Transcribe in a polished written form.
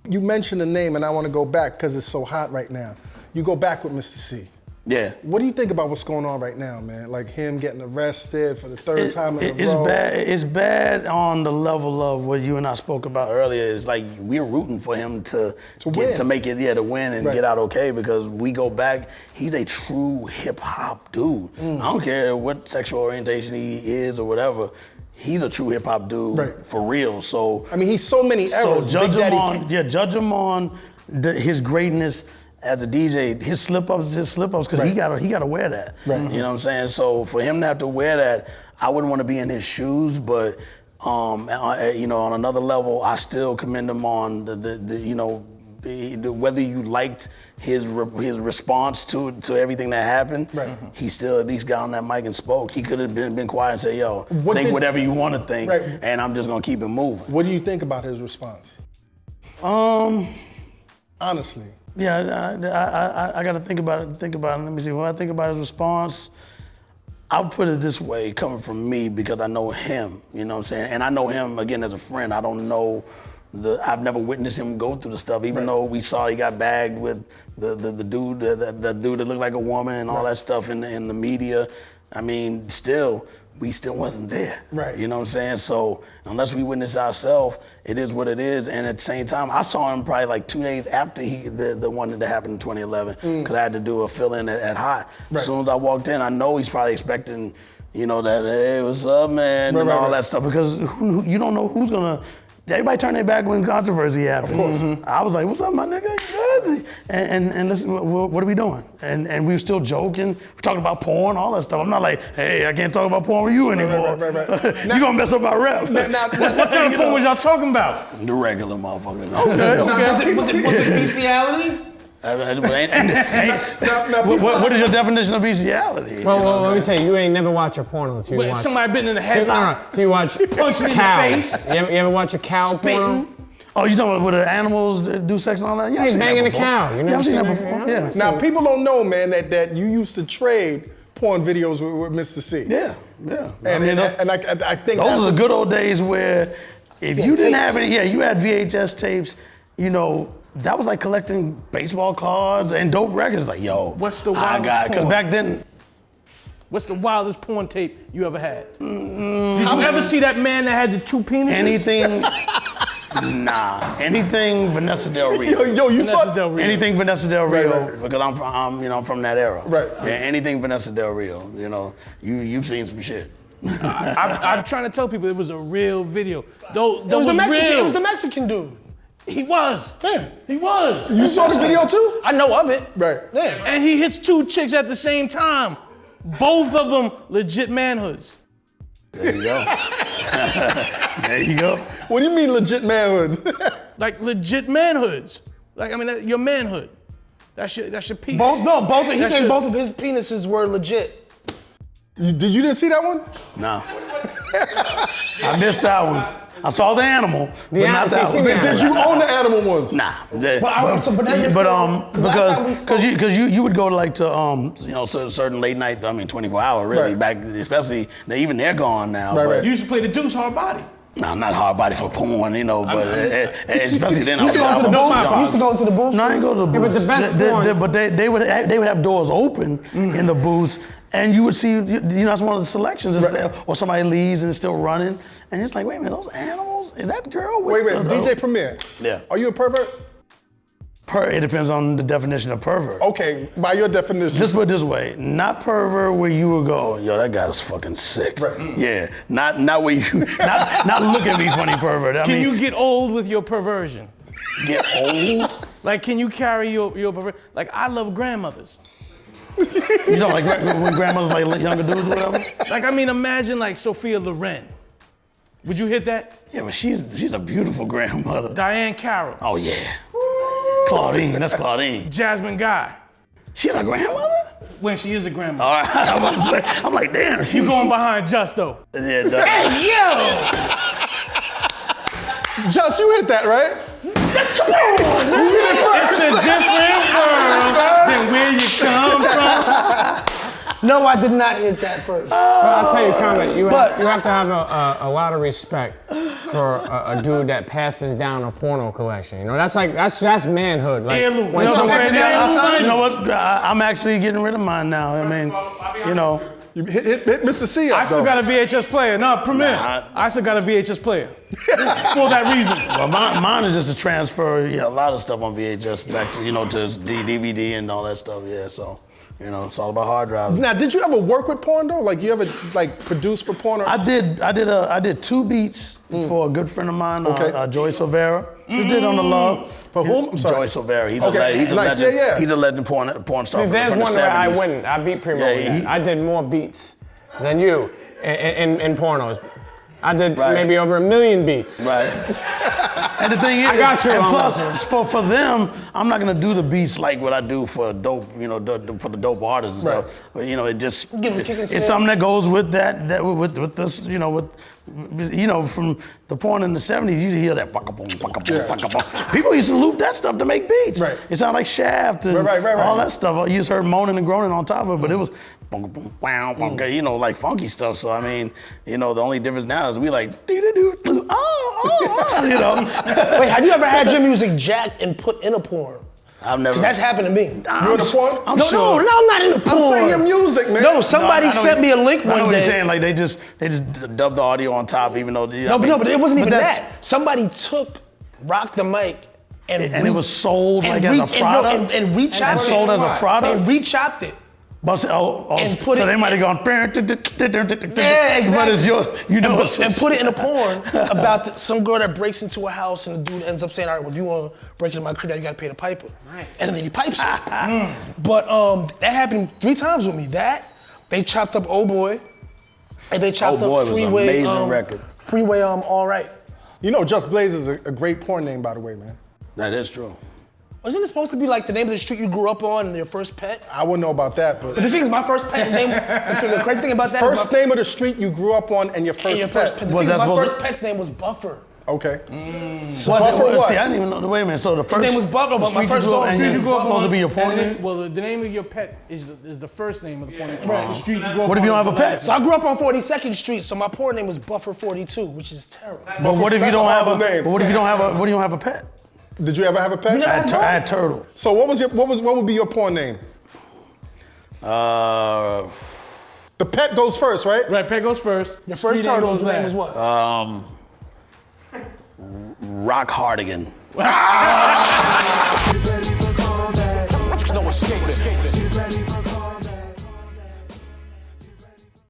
You mentioned a name, and I want to go back because it's so hot right now. You go back with Mister Cee. Yeah. What do you think about what's going on right now, man? Like him getting arrested for the third time in a row. It's bad on the level of what you and I spoke about earlier. It's like we're rooting for him to make it, to win and get out okay, because we go back, he's a true hip hop dude. I don't care what sexual orientation he is or whatever. He's a true hip hop dude for real. So I mean, he's so many eras. So judge him on his greatness as a DJ, his slip-ups, because he gotta wear that. You know what I'm saying? So for him to have to wear that, I wouldn't want to be in his shoes, but on another level, I still commend him on whether you liked his response to everything that happened. He still at least got on that mic and spoke. He could have been quiet and say, "Yo, think whatever you want to think, and I'm just gonna keep it moving." What do you think about his response? Honestly. Yeah, I got to think about it. Let me see. When I think about his response, I'll put it this way, coming from me, because I know him. You know what I'm saying? And I know him again as a friend. I don't know I've never witnessed him go through the stuff. Even though we saw he got bagged with the dude, that dude that looked like a woman and all that stuff in the media. I mean, we still wasn't there. You know what I'm saying? So unless we witness ourselves, it is what it is. And at the same time, I saw him probably like 2 days after the one that happened in 2011, because I had to do a fill-in at Hot. As soon as I walked in, I know he's probably expecting, that, hey, what's up, man, and all that stuff, because you don't know who's gonna. Everybody turned their back when controversy happened. Of course. I was like, what's up, my nigga? You good? And listen, what are we doing? And we were still joking. We're talking about porn, all that stuff. I'm not like, hey, I can't talk about porn with you anymore. You gonna mess up my rep. What kind of porn was y'all talking about? The regular motherfucker. Okay. Was it bestiality? What is your definition of bestiality? Well, let me tell you ain't never watched a porno. Somebody bitten in the headlock. So you watch punching in the face. You ever watch a cow porno? Oh, you talking about where the animals do sex and all that? Yeah, he's banging a cow. You never seen that before? Yeah. Now, people don't know, man, that you used to trade porn videos with Mister Cee. Yeah. And I think those are the good old days where if you didn't have any, you had VHS tapes, that was like collecting baseball cards and dope records. Like, yo, what's the wildest porn? Because back then, what's the wildest porn tape you ever had? Did you ever see that man that had the two penises? Anything? Nah. Anything Vanessa Del Rio. Yo, you saw anything Vanessa Del Rio, because I'm from that era. Yeah, anything Vanessa Del Rio. You've seen some shit. I'm trying to tell people it was a real video. It was the Mexican dude. He was. Yeah, he was. You saw the video too? I know of it. Right. Yeah. And he hits two chicks at the same time. Both of them legit manhoods. There you go. There you go. What do you mean legit manhoods? Like legit manhoods. Like, I mean, your manhood. That's your penis. Both of his penises were legit. You didn't see that one? No. I missed that one. I saw the animal, but not that one. Did you own the animal ones? Nah. Because you would go to certain late night, 24 hour really back, especially even they're gone now. Right. You used to play the Deuce hard body. No, not hard body for porn, but especially then. You used to go into the booth. No, I didn't go to the booth. Yeah, but the best porn. But they would have doors open in the booths, and you would see, that's one of the selections, or somebody leaves and it's still running, and it's like, wait a minute, those animals? Is that girl? Wait, DJ Premier. Yeah. Are you a pervert? It depends on the definition of pervert. Okay, by your definition. Just put it this way, not pervert where you would go, yo, that guy's fucking sick. Right. Yeah, not where you, not look at me funny pervert. Can you get old with your perversion? Get old? Like, can you carry your perversion? Like, I love grandmothers. You know, like when grandmothers like younger dudes or whatever? Like, I mean, imagine like Sophia Loren. Would you hit that? Yeah, but she's a beautiful grandmother. Diane Carroll. Oh yeah. Claudine, that's Claudine. Jasmine Guy. She's a grandmother? When she is a grandmother. All right, I'm like, damn. You going behind Justo. Yeah, Hey, yo! Just, you hit that, right? Come on, man. It's a different world than where you come from. No, I did not hit that first. But I'll tell you, Kermit, you have to have a lot of respect for a dude that passes down a porno collection. You know, that's manhood. Like Heirloom. when You know someone, what You know what? I'm actually getting rid of mine now. I mean, you know. You hit Mister Cee up, I still though. got a VHS player. No, Premiere. I still got a VHS player. For that reason. Well, mine is just to transfer a lot of stuff on VHS back to, to DVD and all that stuff, yeah, so, it's all about hard drives. Now, did you ever work with porn though? Like, you ever produce for porn? Or? I did 2 beats for a good friend of mine, Joy Silvera. He did on the Love. For whom? I'm sorry. Joy Silvera. He's Okay, a nice. legend. Yeah. He's a legend porn star. See, there's from the one where I 70s. wouldn't. I beat Primo Yeah, with that. I did more beats than you in pornos. I did maybe over 1 million beats. Right. And the thing is, I got you, and almost. plus for them, I'm not gonna do the beats like what I do for dope, for the dope artists and Right. stuff. But it just Give 'em a kick and it's snare. something that goes with that with this, from the porn in the 70s, you hear that boom, boom. People used to loop that stuff to make beats. Right. It sounded like Shaft and Right. all that stuff. You just heard moaning and groaning on top of it, but it was boom, boom, wow, like funky stuff. So I mean, the only difference now is we like doo-doo-doo, Wait, have you ever had your music jacked and put in a porn? I've never. 'Cause that's happened to me. You in the porn? No, I'm not in the porn. I'm saying your music, man. No, somebody I know sent me a link I know one what you're day. saying. Like they just dubbed the audio on top, even though No, but it wasn't even that. Somebody took Rock the Mic and it was sold like as a product and rechopped and it. sold as a product. And rechopped it. But And put so it- they might have gone. Yeah, exactly. But it's your, And put it in a porn about some girl that breaks into a house and the dude ends up saying, all right, well, if you want to break into my crib, you got to pay the piper. Nice. And then he pipes it. But that happened 3 times with me. They chopped up Oh Boy, and they chopped Oh Boy up was an Freeway. amazing record. Freeway, All Right. Just Blaze is a great porn name, by the way, man. That is true. Wasn't it supposed to be like the name of the street you grew up on and your first pet? I wouldn't know about that, But but the thing is, my first pet's name, the crazy thing about that is first name of the street you grew up on and your first your pet. first pet. The Was thing is, that my supposed first pet's name was Buffer. Okay. What, Buffer what? See, I didn't even know. Wait a minute. So the first name was Buffer, but my street you first grew up dog- and street you you grew up supposed to on- be your porn name. Well, the name of your pet is the first name of the porn name. Right. The street you grew up What if on you don't is have a the pet? last So I grew up on 42nd Street, so my porn name was Buffer 42, which is terrible. But what if you That's a don't have horrible name. But what if you don't have a? What do you don't have a pet? Did you ever have a pet? You never had I had Turtle. So what would be your porn name? Uh, The pet goes first, right? Right, pet goes first. Your first Street name turtle's goes name last. was what? Rock Hardigan. You better